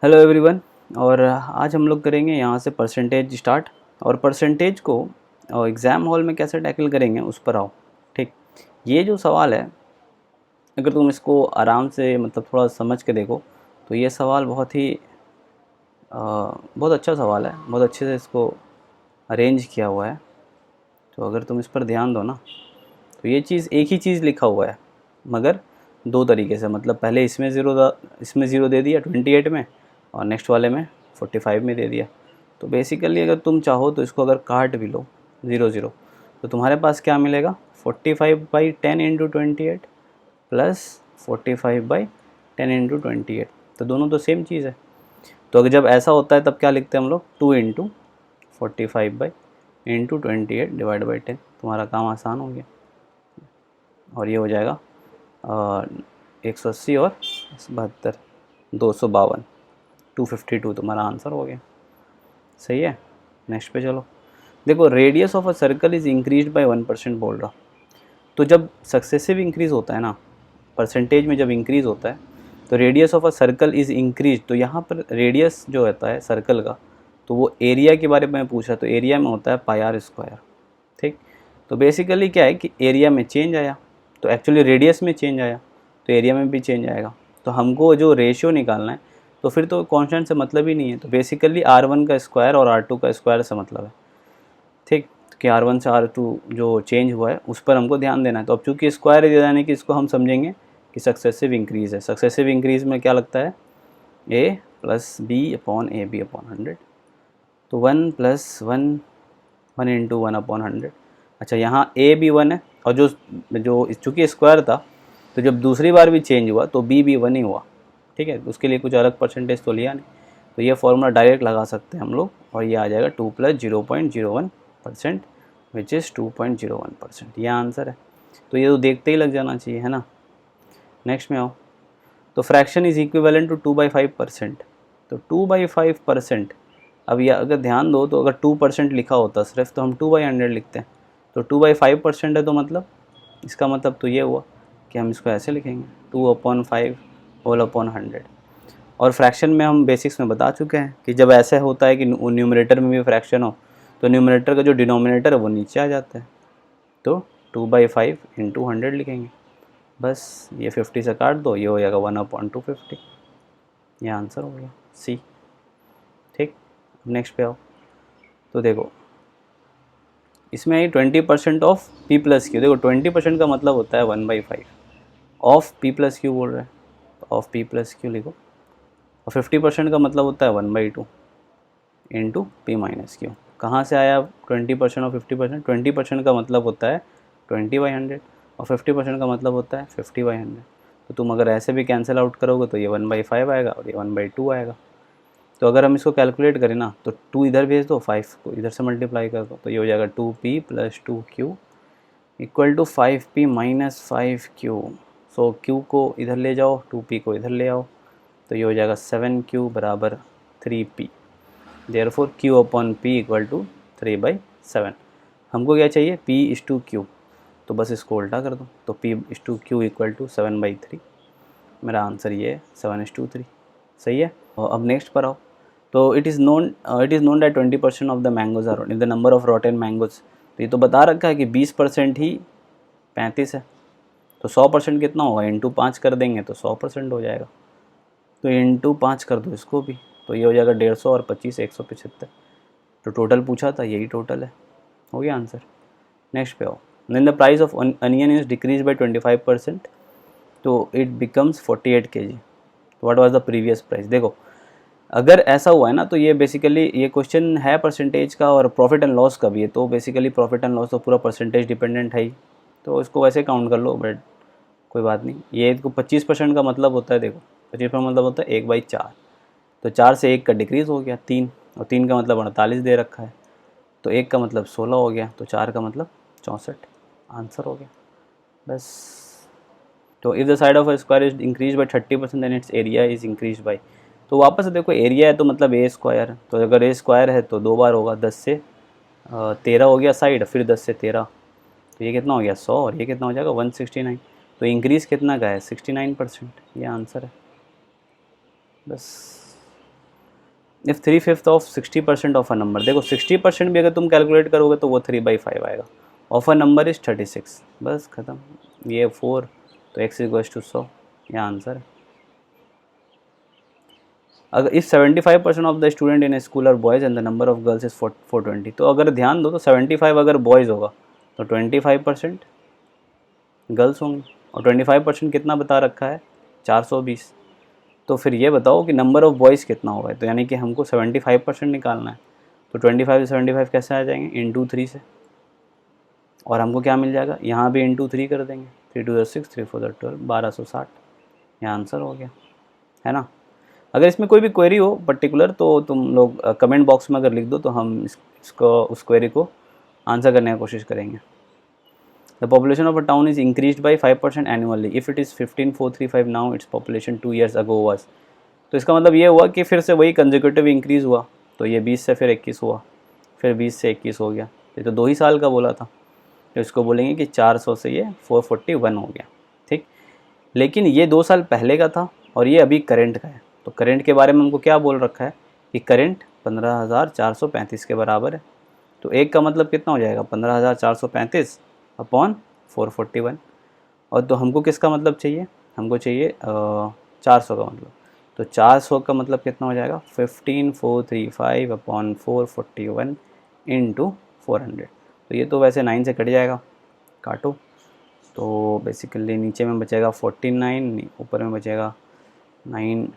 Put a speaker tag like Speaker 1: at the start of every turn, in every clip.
Speaker 1: Hello everyone. और आज हम लोग करेंगे यहाँ से परसेंटेज स्टार्ट। और परसेंटेज को एग्ज़ाम हॉल में कैसे टैकल करेंगे उस पर आओ। ठीक, ये जो सवाल है, अगर तुम इसको आराम से मतलब थोड़ा समझ के देखो तो ये सवाल बहुत अच्छा सवाल है। बहुत अच्छे से इसको अरेंज किया हुआ है। तो अगर तुम इस पर ध्यान दो ना, तो ये चीज़ एक ही चीज़ लिखा हुआ है, मगर दो तरीके से। मतलब पहले इसमें ज़ीरो दे दिया 28 में, और नेक्स्ट वाले में 45 में दे दिया। तो बेसिकली अगर तुम चाहो तो इसको अगर काट भी लो 0 0, तो तुम्हारे पास क्या मिलेगा, 45/10 इंटू 28 प्लस 45/10 इंटू 28। तो दोनों तो सेम चीज़ है। तो अगर जब ऐसा होता है तब क्या लिखते हैं हम लोग, 2 इंटू 45/28 डिवाइड बाई 10। तुम्हारा काम आसान हो गया। और ये हो जाएगा 180 और 72, 252, 252 तुम्हारा आंसर हो गया। सही है। नेक्स्ट पे चलो। देखो, radius of a circle is increase by 1% बोल रहा। तो जब सक्सेसिव इंक्रीज होता है ना, परसेंटेज में जब इंक्रीज होता है तो radius of a circle is increase. तो यहाँ पर रेडियस जो होता है सर्कल का, तो वो एरिया के बारे में पूछा, तो एरिया में होता है पाई आर स्क्वायर। ठीक, तो बेसिकली क्या है कि एरिया में चेंज आया, तो एक्चुअली रेडियस में चेंज आया, तो एरिया में भी चेंज आएगा। तो हमको जो रेशियो निकालना है, तो फिर तो कांस्टेंट से मतलब ही नहीं है। तो बेसिकली R1 का स्क्वायर और R2 का स्क्वायर से मतलब है। ठीक, कि R1 से R2 जो चेंज हुआ है उस पर हमको ध्यान देना है। तो अब चूँकि स्क्वायर है यानी कि इसको हम समझेंगे कि सक्सेसिव इंक्रीज़ है। सक्सेसिव इंक्रीज़ में क्या लगता है, A plus B upon A B upon 100। तो 1 प्लस 1, 1 इंटू 1/100। अच्छा, यहाँ ए भी 1 है, और जो जो चूँकि स्क्वायर था तो जब दूसरी बार भी चेंज हुआ तो बी भी 1 ही हुआ। ठीक है, उसके लिए कुछ अलग परसेंटेज तो लिया नहीं। तो ये फॉर्मूला डायरेक्ट लगा सकते हैं हम लोग, और ये आ जाएगा 2 प्लस 0.01%, विच इज़ 2.01%। ये आंसर है। तो ये तो देखते ही लग जाना चाहिए, है ना। नेक्स्ट में आओ। तो फ्रैक्शन इज इक्विवेलेंट टू 2/5%। तो 2/5%, अब ये अगर ध्यान दो तो अगर 2% लिखा होता सिर्फ, तो हम 2/100 लिखते हैं। तो 2/5% है, तो मतलब इसका मतलब तो ये हुआ कि हम इसको ऐसे लिखेंगे 2/5 होल अपॉन 100। और फ्रैक्शन में हम बेसिक्स में बता चुके हैं कि जब ऐसा होता है कि न्यूमरेटर में भी फ्रैक्शन हो, तो न्यूमरेटर का जो डिनोमिनेटर है वो नीचे आ जाता है। तो 2/5 इंटू 100 लिखेंगे। बस ये 50 से काट दो, ये हो जाएगा 1/250। ये आंसर हो गया सी। ठीक, नेक्स्ट पे आओ। तो देखो, इसमें आई 20% ऑफ पी प्लस क्यू। देखो 20% का मतलब होता है 1/5 ऑफ पी प्लस क्यू बोल रहे हैं, तो ऑफ पी प्लस क्यू लिखो। और 50% का मतलब होता है 1/2 इंटू पी माइनस क्यू। कहाँ से आया 20% और 50%? 20% का मतलब होता है 20/100, और 50% का मतलब होता है 50/100। तो तुम अगर ऐसे भी कैंसिल आउट करोगे तो ये 1/5 आएगा और ये 1/2 आएगा। तो अगर हम इसको कैलकुलेट करें ना, तो 2 इधर भेज दो, 5 को इधर से मल्टीप्लाई कर दो, तो ये हो जाएगा 2p plus 2q equal to 5p minus 5q। So q को इधर ले जाओ, 2p को इधर ले आओ, तो ये हो जाएगा 7q बराबर 3p। Therefore q upon p equal to 3/7। हमको क्या चाहिए, p इज टू q, तो बस इसको उल्टा कर दो, तो p is to q equal to 7/3। मेरा आंसर ये है 7:3। सही है। और अब नेक्स्ट पर आओ। तो it is known that 20% of the mangoes are in the number of rotten mangoes. तो ये तो बता रखा है कि 20% ही 35 है। तो 100% कितना होगा, इंटू 5 कर देंगे तो 100% हो जाएगा। तो इंटू 5 कर दो इसको भी, तो ये हो जाएगा 150 और 25 175। तो टोटल पूछा था, यही टोटल है। हो गया आंसर। नेक्स्ट पे आओ। Then the price of onion is decrease by 25%, तो it becomes 48 kg। What was the previous price. देखो, अगर ऐसा हुआ है ना, तो ये बेसिकली ये क्वेश्चन है परसेंटेज का और प्रॉफिट एंड लॉस का भी है। तो बेसिकली प्रॉफिट एंड लॉस तो पूरा परसेंटेज डिपेंडेंट है ही, तो इसको वैसे काउंट कर लो, बट कोई बात नहीं। ये इसको 25% का मतलब होता है, देखो 25% मतलब होता है 1/4। तो 4 से 1 का डिक्रीज़ हो गया 3, और 3 का मतलब 48 दे रखा है, तो 1 का मतलब 16 हो गया, तो 4 का मतलब 64। आंसर हो गया बस। तो if the side of a square is increase by 30% then its area is increase by. तो वापस से देखो, एरिया है तो मतलब ए स्क्वायर, तो अगर ए स्क्वायर है तो 2 बार होगा, 10 से 13 हो गया साइड, फिर 10 से 13, तो ये कितना हो गया 100, और ये कितना हो जाएगा 169। तो इंक्रीज़ कितना का है 69%। ये आंसर है बस। If 3/5 of 60% of a number, देखो 60% भी अगर तुम कैलकुलेट करोगे तो वो 3/5 आएगा। ऑफ अ नंबर इज़ 36, बस ख़त्म। ये 4 तो x इक्वल्स टू 100, ये आंसर है। अगर if 75% of the student in a school are boys and the number of girls is 420, तो अगर ध्यान दो तो 75 अगर बॉयज़ होगा तो 25% गर्ल्स होंगी, और 25% कितना बता रखा है, 420। तो फिर ये बताओ कि नंबर ऑफ़ बॉयज़ कितना होगा, तो यानी कि हमको 75% निकालना है। तो 25 से 75 कैसे आ जाएंगे, इंटू 3 से, और हमको क्या मिल जाएगा, यहाँ भी इंटू 3 कर देंगे, 3 2 6 3 4 12, 1260, ये आंसर हो गया, है ना। अगर इसमें कोई भी क्वेरी हो पर्टिकुलर तो तुम लोग कमेंट बॉक्स में अगर लिख दो तो हम इसको उस क्वेरी को आंसर करने की कोशिश करेंगे। The population of a town is increase by 5% annually if it is 15,435 now its population 2 years ago was. तो इसका मतलब ये हुआ कि फिर से वही कंजिक्यूटिव इंक्रीज़ हुआ, तो ये 20 से फिर 21 हुआ, फिर 20 से 21 हो गया, ये तो 2 ही साल का बोला था, तो इसको बोलेंगे कि 400 से ये 441 हो गया, ठीक। लेकिन ये 2 साल पहले का था और ये अभी करंट का है, तो करंट के बारे में हमको क्या बोल रखा है कि करंट 15,435 के बराबर है। तो एक का मतलब कितना हो जाएगा, 15,435 अपॉन 441, और तो हमको किसका मतलब चाहिए, हमको चाहिए 400 का मतलब, तो 400 का मतलब कितना हो जाएगा, 15,435 अपॉन 441 इंटू 400। तो ये तो वैसे 9 से कट जाएगा, काटो, तो बेसिकली नीचे में बचेगा 49, ऊपर में बचेगा 9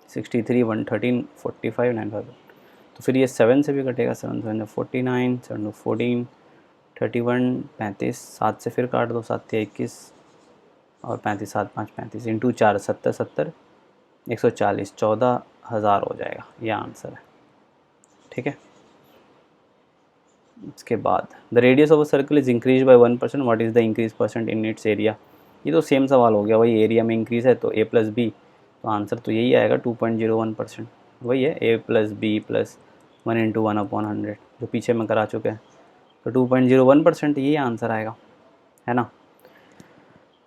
Speaker 1: 63 113 45 9, तो फिर ये 7 से भी कटेगा, 7 7 49 7 14 31 35, 7 से फिर काट दो, 7 21 और 35 7 5 35 इंटू 4 70 70 140, 14,000 हो जाएगा, ये आंसर है, ठीक है। इसके बाद the radius of a circle is increase by 1%, what is the increase percent in its area. ये तो सेम सवाल हो गया, वही एरिया में इंक्रीज़ है तो a प्लस बी, तो आंसर तो यही आएगा 2.01%, वही है a plus B plus 1 into 1/100 जो पीछे में करा चुके हैं, तो 2.01% यही आंसर आएगा, है ना।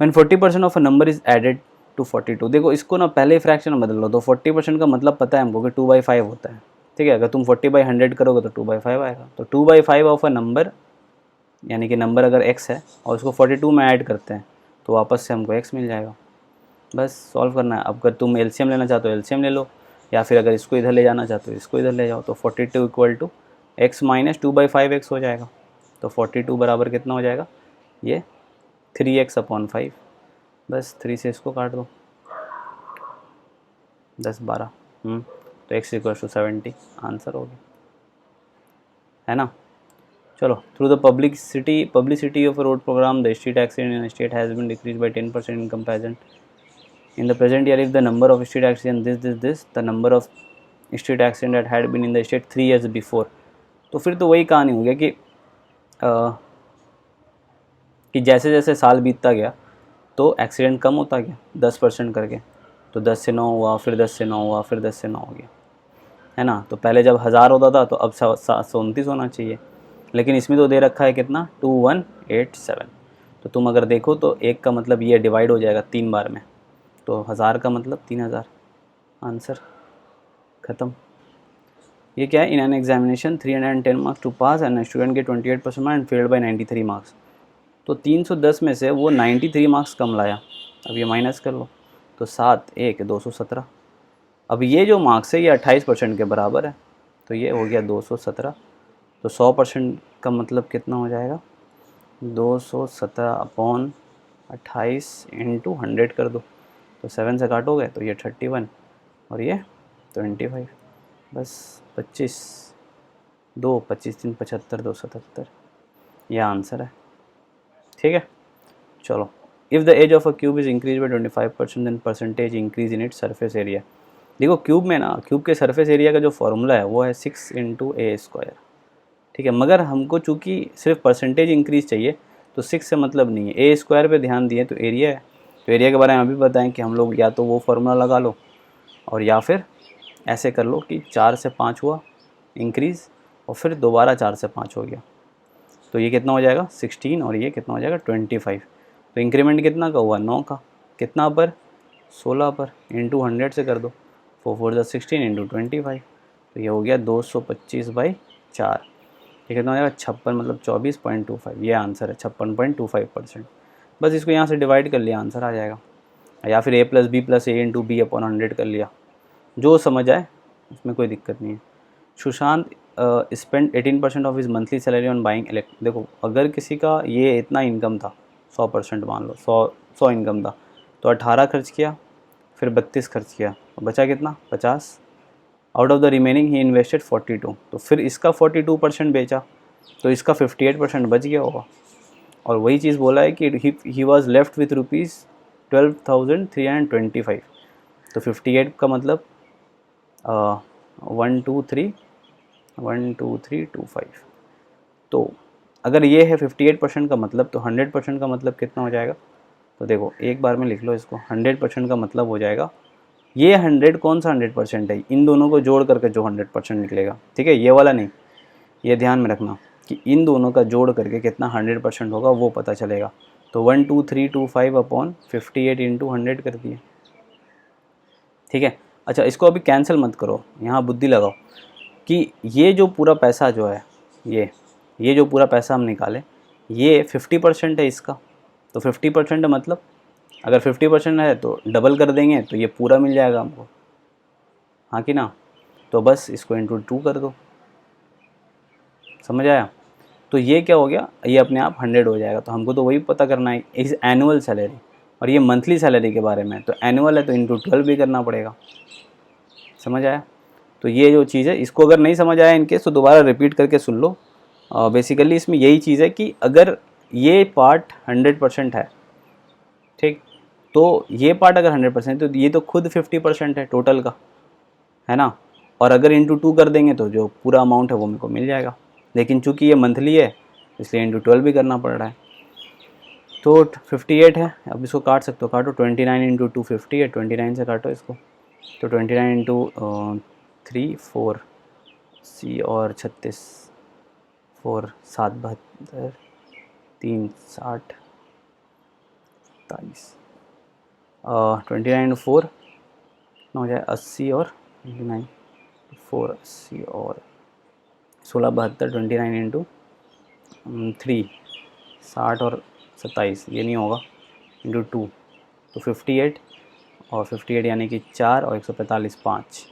Speaker 1: When 40% of a number is added to 42, देखो इसको ना पहले ही फ्रैक्शन में बदल लो, तो 40% का मतलब पता है हमको कि 2/5 होता है, ठीक है। अगर तुम 40/100 करोगे तो 2/5 आएगा, तो 2/5 ऑफ अ नंबर, यानी कि नंबर अगर x है और उसको 42 में ऐड करते हैं तो वापस से हमको x मिल जाएगा, बस सॉल्व करना है। अब अगर तुम एलसीएम लेना चाहते हो एलसीएम ले लो, या फिर अगर इसको इधर ले जाना चाहते हो इसको इधर ले जाओ, तो 42 equal to x minus 2/5x हो जाएगा, तो 42 बराबर कितना हो जाएगा, ये 3x अपॉन 5, बस 3 से इसको काट दो, 10 12, तो x इक्वल टू 70, आंसर हो गया, है ना। चलो, through the publicity of a road program the street accident in state has been decrease by 10% in comparison in the present year. If the number of street accident this the number of street accident that had been in the state 3 years before. तो फिर तो वही कहानी हो गया कि जैसे जैसे साल बीतता गया तो एक्सीडेंट कम होता गया 10% करके, तो 10 से 9 हुआ, फिर 10 से 9 हुआ, फिर 10 से 9 हो गया, है ना। तो पहले जब 1000 होता था तो अब 729 होना चाहिए, लेकिन इसमें तो दे रखा है कितना, 2187। तो तुम अगर देखो तो एक का मतलब ये डिवाइड हो जाएगा 3 बार में, तो 1000 का मतलब 3000, आंसर ख़त्म। ये क्या है, in an examination 310 marks to pass and student के 28% marks and failed by 93 marks. तो 310 में से वो 93 मार्क्स कम लाया, अब ये माइनस कर लो, तो 7 1 217। अब ये जो मार्क्स है ये 28% के बराबर है, तो ये हो गया 217, तो 100% का मतलब कितना हो जाएगा, 217 अपॉन 28 इंटू 100 कर दो, तो 7 से काटोगे तो ये 31 और ये 25, बस 25 2 25 3 75 277, यह आंसर है, ठीक है। चलो, if the edge of a cube is increase by 25% then percentage increase in its surface area. देखो क्यूब में ना, क्यूब के सरफेस एरिया का जो फॉर्मूला है वो है 6 इंटू ए स्क्वायर, ठीक है। मगर हमको चूँकि सिर्फ परसेंटेज इंक्रीज चाहिए तो 6 से मतलब नहीं है, ए स्क्वायर पे ध्यान दिए तो एरिया है, तो एरिया के बारे में अभी बताएं कि हम लोग या तो वो फार्मूला लगा लो और या फिर ऐसे कर लो कि 4 से 5 हुआ इंक्रीज़ और फिर दोबारा 4 से 5 हो गया, तो ये कितना हो जाएगा 16 और ये कितना हो जाएगा 25। तो इंक्रीमेंट कितना का हुआ, 9 का, कितना पर 16 पर, इंटू 100 से कर दो, 4 4 16 इंटू 25, तो ये हो गया 225/4, ये कितना हो जाएगा 56, मतलब 24.25, ये आंसर है 56.25%। बस इसको यहाँ से डिवाइड कर लिया, आंसर आ जाएगा। या फिर a+b+a/b/100 कर लिया, जो समझ आए, उसमें कोई दिक्कत नहीं है। Sushant spend 18% of his monthly salary on buying electric. देखो अगर किसी का ये इतना इनकम था, 100% मान लो 100 इनकम था, तो 18 खर्च किया, फिर 32 खर्च किया, और बचा कितना 50। Out of the remaining he invested 42, तो फिर इसका 42% बेचा, तो इसका 58% बच गया होगा। और वही चीज़ बोला है कि ही वॉज लेफ्ट विथ ₹12,325, तो 58 का मतलब 12325। तो अगर ये है 58% का मतलब, तो 100% का मतलब कितना हो जाएगा? तो देखो एक बार में लिख लो इसको, 100% का मतलब हो जाएगा, ये 100 कौन सा 100% है, इन दोनों को जोड़ करके जो 100% निकलेगा, ठीक है, ये वाला नहीं, ये ध्यान में रखना कि इन दोनों का जोड़ करके कितना 100% होगा वो पता चलेगा। तो 12325/58 इंटू 100 कर दिए, ठीक है। अच्छा इसको अभी कैंसिल मत करो, यहाँ बुद्धि लगाओ कि ये जो पूरा पैसा जो है, ये जो पूरा पैसा हम निकाले, ये 50% है इसका, तो 50% मतलब अगर 50% है तो डबल कर देंगे तो ये पूरा मिल जाएगा हमको, हाँ कि ना। तो बस इसको इंटू 2 कर दो, समझ आया। तो ये क्या हो गया, ये अपने आप 100 हो जाएगा। तो हमको तो वही पता करना है इस एनुअल सैलरी, और ये मंथली सैलरी के बारे में, तो एनुअल है तो इंटू 12 भी करना पड़ेगा, समझ आया। तो ये जो चीज़ है, इसको अगर नहीं समझ आया इनकेस तो दोबारा रिपीट करके सुन लो। बेसिकली इसमें यही चीज़ है कि अगर ये पार्ट 100% है, ठीक, तो ये पार्ट अगर 100% तो ये तो खुद 50% है टोटल का, है ना। और अगर इंटू 2 कर देंगे तो जो पूरा अमाउंट है वो मेरे को मिल जाएगा, लेकिन चूंकि ये मंथली है इसलिए इंटू 12 भी करना पड़ रहा है। तो 58 है, अब इसको काट सकते हो, काटो 29 इंटू 2 50 है, 29 से काटो इसको, तो 29 इंटू 3 4 सी और 36 4 7 72 3 60 27 29 4 कितना हो जाए 80 और 29 4 80 और 16 72 29 इंटू 3 60 और 27, ये नहीं होगा, इंटू 2 तो 58, और 58 यानी कि 4 और 145 5,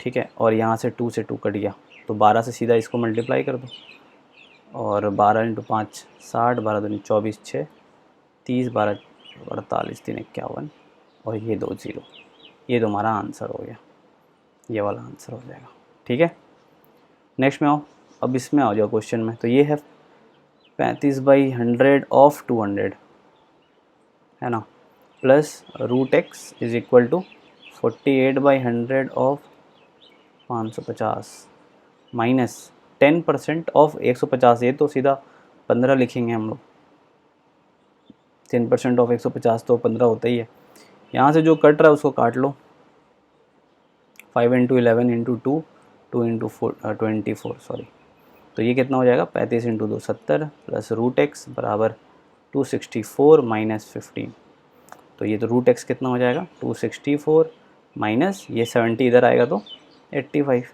Speaker 1: ठीक है। और यहाँ से 2 से 2 कट गया, तो 12 से सीधा इसको मल्टीप्लाई कर दो, और 12 इंटू 5 60, 12 दूनी 24 6 30, 12 48 3 51, और ये 2 0, ये तुम्हारा आंसर हो गया, ये वाला आंसर हो जाएगा, ठीक है। नेक्स्ट में आओ, अब इसमें आ जाओ क्वेश्चन में। तो ये है 35/100 ऑफ 200, है ना, plus √x is equal to 48/100 of 550 minus 10% of 150, ये तो सीधा 15 लिखेंगे हम लोग, 10% ऑफ 150 तो 15 होता ही है। यहाँ से जो कट रहा है उसको काट लो, 5 इंटू 11 इंटू 2 2 इंटू 24 सॉरी, तो ये कितना हो जाएगा 35 इंटू 2 70, प्लस √x बराबर 264 माइनस 15, तो ये तो √x कितना हो जाएगा 264 माइनस ये 70 इधर आएगा तो 85,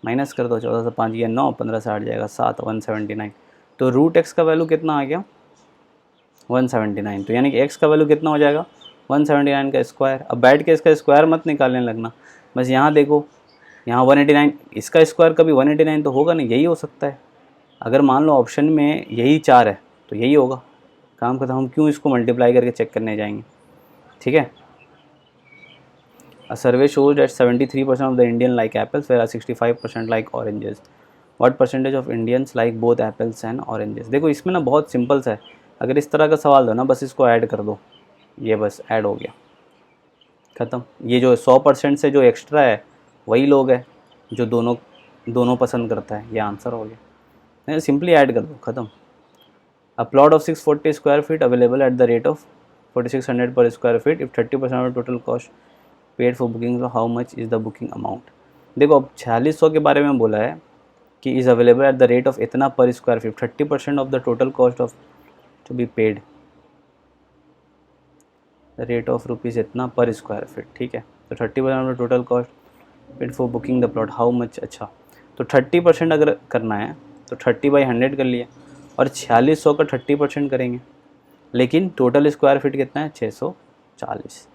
Speaker 1: माइनस कर दो, 14 से 5 या 9, 15 से 8 जाएगा 7, 179, तो √x का वैल्यू कितना आ गया 179, तो यानी कि x का वैल्यू कितना हो जाएगा 179 का स्क्वायर। अब बैठ के इसका स्क्वायर मत निकालने लगना, बस यहाँ देखो, यहाँ 189, इसका स्क्वायर कभी 189 तो होगा नहीं, यही हो सकता है। अगर मान लो ऑप्शन में यही 4 है तो यही होगा, काम खत्म, हम क्यों इसको मल्टीप्लाई करके चेक करने जाएंगे, ठीक है। A survey shows that 73% of the Indian like apples, whereas 65% like oranges. What percentage of Indians like both apples and oranges? देखो इसमें ना बहुत सिंपल सा है, अगर इस तरह का सवाल दो ना बस इसको ऐड कर दो, ये बस ऐड हो गया, ख़त्म। ये जो 100% से जो एक्स्ट्रा है वही लोग है जो दोनों पसंद करता है, ये आंसर हो गया, नहीं सिंपली ऐड कर दो, ख़त्म। A plot of 640 square feet available at the rate of 4600 per square feet. If 30% of the total cost paid for booking, so how much is the booking amount? देखो अब 4600 के बारे में बोला है कि is available at the rate of इतना per square feet, 30% of the total cost of to be paid, rate of rupees इतना पर स्क्वायर फीट, ठीक है। तो 30% of the total cost paid for booking the plot how much, अच्छा तो 30% अगर करना है तो 30/100 कर लिया, और 4600 का 30% करेंगे, लेकिन टोटल स्क्वायर फीट कितना है 640।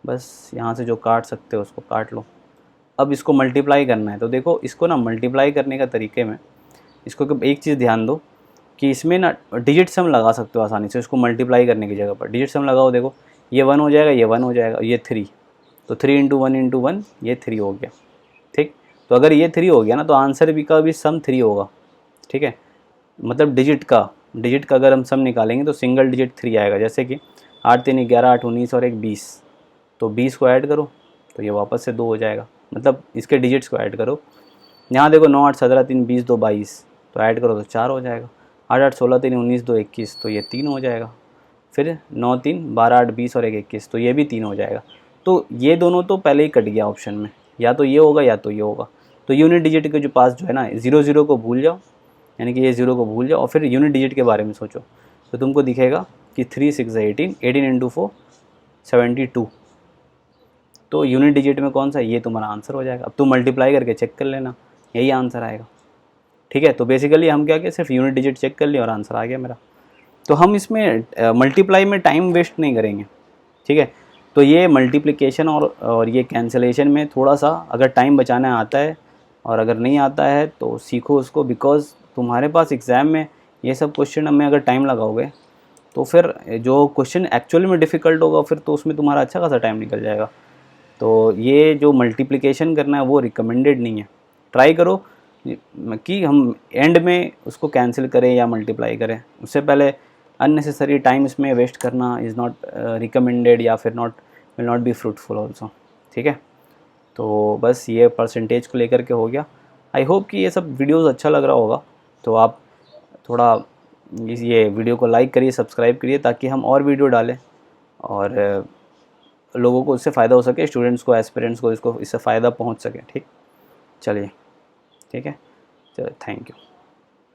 Speaker 1: बस यहाँ से जो काट सकते हो उसको काट लो। अब इसको मल्टीप्लाई करना है, तो देखो इसको ना मल्टीप्लाई करने का तरीके में इसको एक चीज़ ध्यान दो कि इसमें ना डिजिट सम लगा सकते हो आसानी से, इसको मल्टीप्लाई करने की जगह पर डिजिट सम लगाओ। देखो ये 1 हो जाएगा, ये 1 हो जाएगा, ये 3, तो 3 × 1 × 1 ये 3 हो गया। ठीक, तो अगर ये 3 हो गया ना तो आंसर भी का भी सम 3 होगा। ठीक है, मतलब डिजिट का अगर हम सम निकालेंगे तो सिंगल डिजिट 3 आएगा। जैसे कि 8 3 11 8 19 और 1 20, तो 20 को ऐड करो तो ये वापस से 2 हो जाएगा, मतलब इसके डिजिट्स को ऐड करो। यहाँ देखो 9 8 17 3 20 2 22, तो ऐड करो तो 4 हो जाएगा। 8 8 16 3 19 2 21, तो ये 3 हो जाएगा। फिर 9 3 12 8 20 और 1 21, तो ये भी 3 हो जाएगा। तो ये दोनों तो पहले ही कट गया ऑप्शन में, या तो ये होगा या तो ये होगा। तो यूनिट डिजिट के जो पास जो है ना 0 0 को भूल जाओ, यानी कि ये 0 को भूल जाओ और फिर यूनिट डिजिट के बारे में सोचो, तो तुमको दिखेगा कि 3 6 18 18 × 4 72। तो यूनिट डिजिट में कौन सा, ये तुम्हारा आंसर हो जाएगा। अब तुम मल्टीप्लाई करके चेक कर लेना, यही आंसर आएगा। ठीक है, तो बेसिकली हम क्या किया, सिर्फ यूनिट डिजिट चेक कर लिया और आंसर आ गया मेरा। तो हम इसमें मल्टीप्लाई में टाइम वेस्ट नहीं करेंगे। ठीक है, तो ये मल्टीप्लिकेशन और ये कैंसिलेशन में थोड़ा सा अगर टाइम बचाना आता है, और अगर नहीं आता है तो सीखो उसको, बिकॉज तुम्हारे पास एग्ज़ाम में ये सब क्वेश्चन में अगर टाइम लगाओगे तो फिर जो क्वेश्चन एक्चुअली में डिफ़िकल्ट होगा फिर तो उसमें तुम्हारा अच्छा खासा टाइम निकल जाएगा। तो ये जो मल्टीप्लिकेशन करना है वो रिकमेंडेड नहीं है। ट्राई करो कि हम एंड में उसको कैंसिल करें या मल्टीप्लाई करें, उससे पहले अननेसेसरी टाइम इसमें वेस्ट करना इज़ नॉट रिकमेंडेड, या फिर will not be fruitful also. ठीक है, तो बस ये परसेंटेज को लेकर के हो गया। आई होप कि ये सब वीडियोस अच्छा लग रहा होगा, तो आप थोड़ा ये वीडियो को लाइक करिए, सब्सक्राइब करिए, ताकि हम और वीडियो डालें और लोगों को इससे फ़ायदा हो सके, स्टूडेंट्स को, एस्पिरेंट्स को इससे फ़ायदा पहुंच सके। ठीक, चलिए, ठीक है, चलो, थैंक यू।